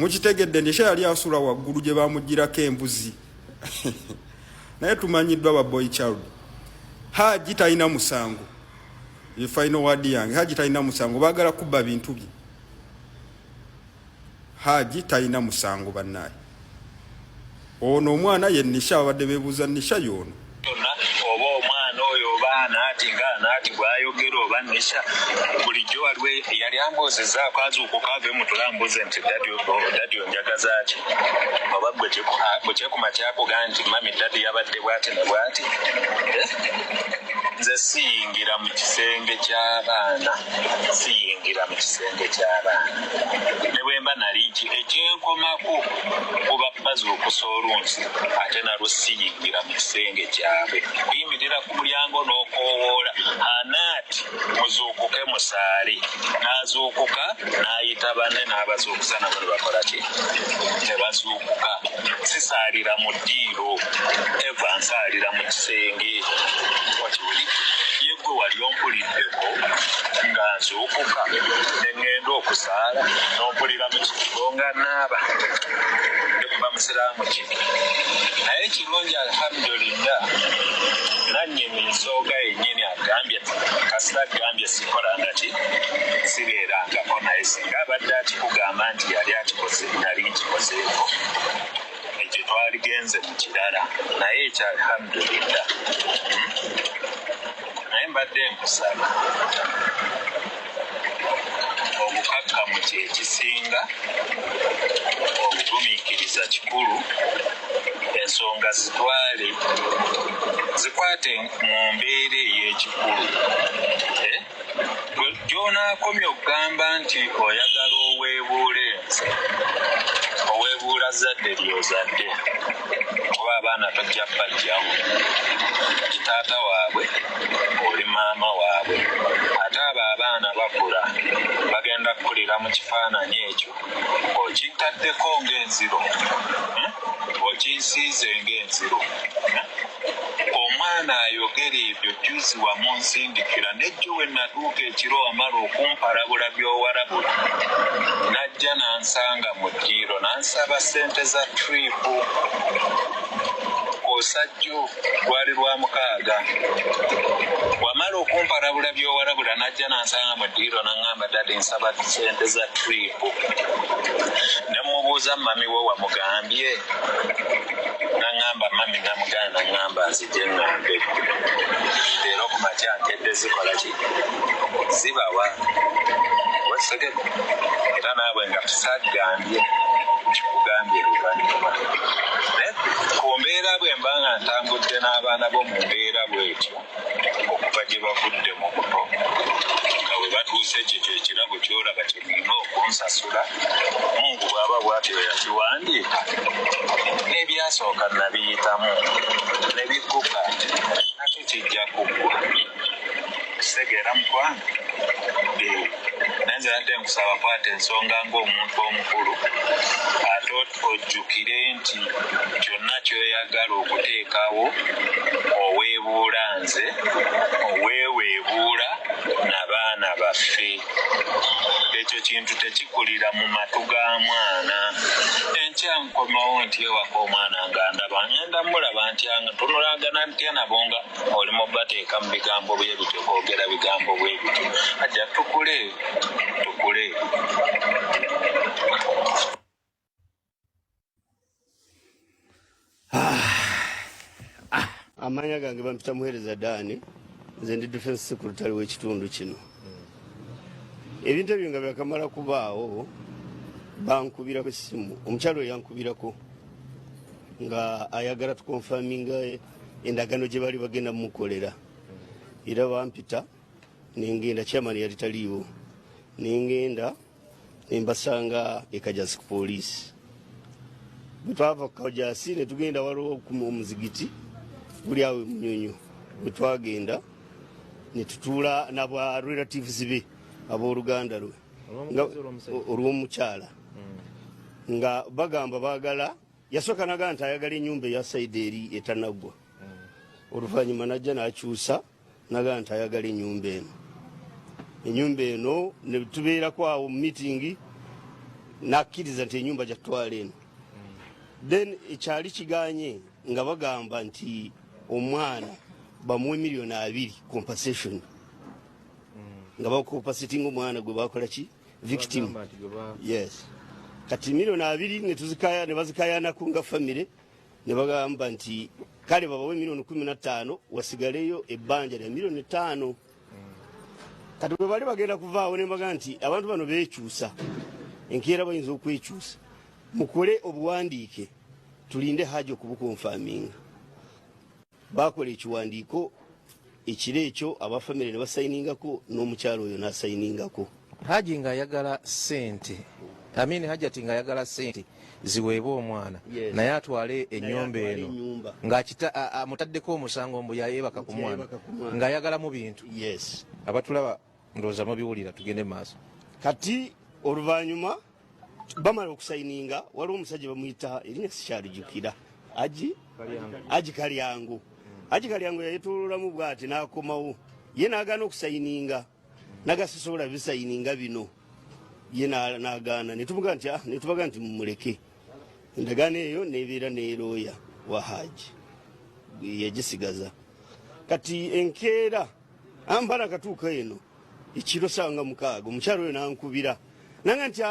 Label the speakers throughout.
Speaker 1: mukitegedde Nisha yali asula waggulu gye bamugirako embuzi naye tumanyiddwa ba boy child. Hajji talina musango. Ye final word yange Hajji talina musango, baagala kubba bintu bye. Hajji talina musango bannaye. Ono omwana ye Nisha abadde beebuuza Nisha yono.
Speaker 2: Oba omwana oyo baana ati ngana ati bwayogera oba Nisha bulijjo waliwe yali ambozezaako azuukuka ave mutulambuze nti dadi onjagaza ki oba bwe kyekumatyako gaa nti mami dadi yabadde bwati ne bwati. Nze siyingira mu kisenge ky'abaana, siyingira mu kisenge ky'abaana. Ne bwe mba nali ki ekyenkomako kuba bazuukusa olunsi ate nalwo siyingira mu kisenge kyabwe. Kuyimirira ku mulyango n'okoowoola anaati muzuukuke musaale. N'azuukuka n'ayita banne n'abazuukusa nabo ne bakola ki? Ne bazuukuka. Sisaalira mu ddiiro, eva nsaalira mu kisenge. Wakiwuli yegwe wali ompuliddeko nga nzuukuka ne ŋŋenda okusaala n'ompulira mu kigo nga naaba ndikuba musiraamu ki. Naye kirungi alhamdulillah nannyini nsooga yennyini agambye kasita agambye sikolanga ki sibeerangako naye singa abadde atikugamba nti yali akikoze nali nkikozeeko ekyo twaligenze mu kirala naye ekyo alhamdulillah. Naye mbadde nkusaba obukakkamu kyekisinga, obugumiikiriza kikulu, ensonga zitwale zikwate mu mbeera ey'ekikulu. Gy'onaakomye okugamba nti oyagala oweebuule ensi, oweebuula zadde ly'ozadde oba abaana tojja bajjawo nti taata waabwe oli maama waabwe. Ate abo abaana bakula bagenda kukulira mu kifaananyi ekyo okitaddeko ng'enziro, okinsiize ng'enziro. Omwana ayogera ebyo juzi wamunsindikira nejjo we natuuka ekiro amala okumpalabula by'owalabula najja nansanga mu ddiiro nansaba ssente za tripu. Osajjo lwali lwa 6 wamala okumpalabula by'owalabula najja nansanga mu ddiiro naŋŋamba dadi nsaba ssente za tripu. Ne mubuuza mami we wamugambye naŋŋamba mami namuganda naŋŋamba nzije ŋŋambe leero ku makya nkedde zikola ki zibawa wesegede era naawe nga tusaggambye kikugambye luvannyuma. Naye ku mbeera bwe mba nga ntambudde n'abaana bo mu mbeera bw'etyo okuva gye bavudde mu buto nga bwe batuuse kikyo ekirabo kyolaba kye mulina okunsasula Mungu bw'aba bw'atyo yakiwandiika n'ebyasooka nabiyitamu ne bigguka ate kijja kuggwa. Kitegeera mukwano? Nanze yadde nkusaba kwata ensonga ng'omuntu omukulu ate ojjukire nti kyonna kyoyagala okuteekawo oweebuula nze oweeweebuula n'abaana baffe. Ekyo kintu tekikulira mu matu ga mwana. Enkya nkomawo nti ewaka omwana nga ndaba ngenda mulaba nti tunulagana ntya nabo nga olimu bateeka mu bigambo bye bityo kwogera bigambo bwe bityo. Hajja tukule.
Speaker 3: Amanya gange bampita muhereza Dani, nze ndi defense secretary w'ekitundu kino. Ebintu ebyo nga byakamala kubaawo bankubirako essimu, omukyalo yankubirako nga ayagala tukonfaminga endagano gye bali bagenda mumukolera. Era bampita nengenda, chairman yali taliiwo, nengenda nembasanga ekajasi ku poliisi. Bwe twava ku kajasi ne tugenda waliwo omuzigiti guli awo Munyonyo. Bwe twagenda ne tutuula n'aba relatives be abooluganda lwe olw'omukyala nga bagamba baagala, yasooka nagaa nti ayagala ennyumba eya sayidi eri etanaggwa. Oluvannyuma najja n'akyusa nagaa nti ayagala ennyumba eno. Ennyumba eno ne tubeerako awo mu miitingi nakkiriza nti enyumba gyatwala eno. Then ekyali kiganye nga bagamba nti omwana bamuwe $2,000,000 compensation. Nga bakompensating omwana gwe bakola ki victim. Yes. Kati $2,000,000 ne bazikayanako nga family ne bagamba nti kale babawe $15,000,000 wasigaleyo ebbanja lya $5,000,000. Kati bwe bali bagenda kuvaawo ne mbaga nti abantu bano beekyusa enkeera bayinza okwekyusa mukole obuwandiike tulinde Hajji okubukonfaminga. Bakola ekiwandiiko ekiro ekyo abafamile ne basayiningako n'omukyalo oyo n'asayiningako.
Speaker 4: Hajji ng'ayagala ssente Hajjat ng'ayagala ssente ziweebwe omwana naye atwale ennyumba eno ng'amutaddeko omusango mbu yayeebaka ku mwana ng'ayagala mu bintu.
Speaker 3: Yes.
Speaker 4: Abatulaba ndowooza mubiwulira tugende maaso.
Speaker 3: Kati oluvannyuma bamala okusayininga waliwo omusajja bamuyita erinnya sikyalijjukira Hajji Kalyango. Hajji Kalyango yayetooloolamu bw'ati n'akomawo ye n'agaana okusayininga nagasisobola bisayininga bino ye n'agaana ne tubaga nti mumuleke. Endagaano eyo neebeera ne looya wa Hajji yagisigaza. Kati enkeera ambala akatuuka eno ekiro sanga 6 omukyalo oyo nankubira nanga nti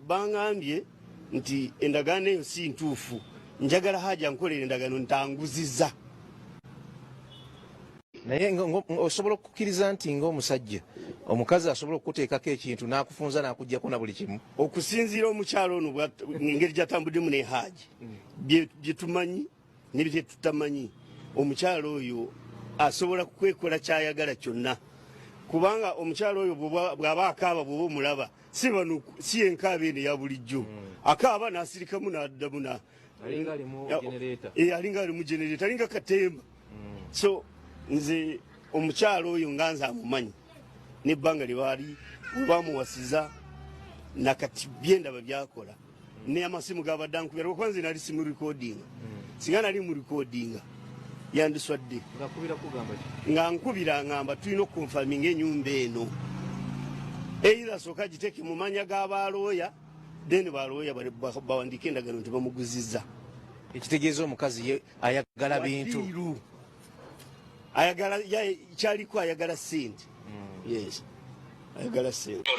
Speaker 3: baŋŋambye nti endagaano eyo si ntuufu njagala Hajji ankolera endagaano ntanguzizza.
Speaker 4: Naye osobola okukkiriza nti ng'omusajja omukazi asobola okukuteekako ekintu n'akufunza n'akuggyako na buli kimu?
Speaker 3: Okusinziira omukyalo ono engeri gy'atambuddemu ne Hajji bye tumanyi ne bye tutamanyi omukyalo oyo asobola kwekola kyayagala kyonna kubanga omukyalo oyo bw'aba akaaba bw'oba omulaba si enkaaba eno eya bulijjo akaaba n'asirikamu n'addamu alinga ali mu genereeta alinga katemba. So nze omukyalo oyo nga nze amumanyi n'ebbanga lye bamuwasiza nakati byendaba byakola ne amasimu gabadde ankubira lwokuba nze nali simu recordinga singa nali mu recordinga yandiswadde nga nkubira ngamba tulina okukonfaminga ennyumba eno either sooka giteeke mu manya g'abalooya then balooya bawandiike endagaano nti bamuguzizza.
Speaker 4: Ekitegeeza omukazi ye ayagala bintu
Speaker 3: kyaliko ayagala ssente. Yes, ayagala ssente.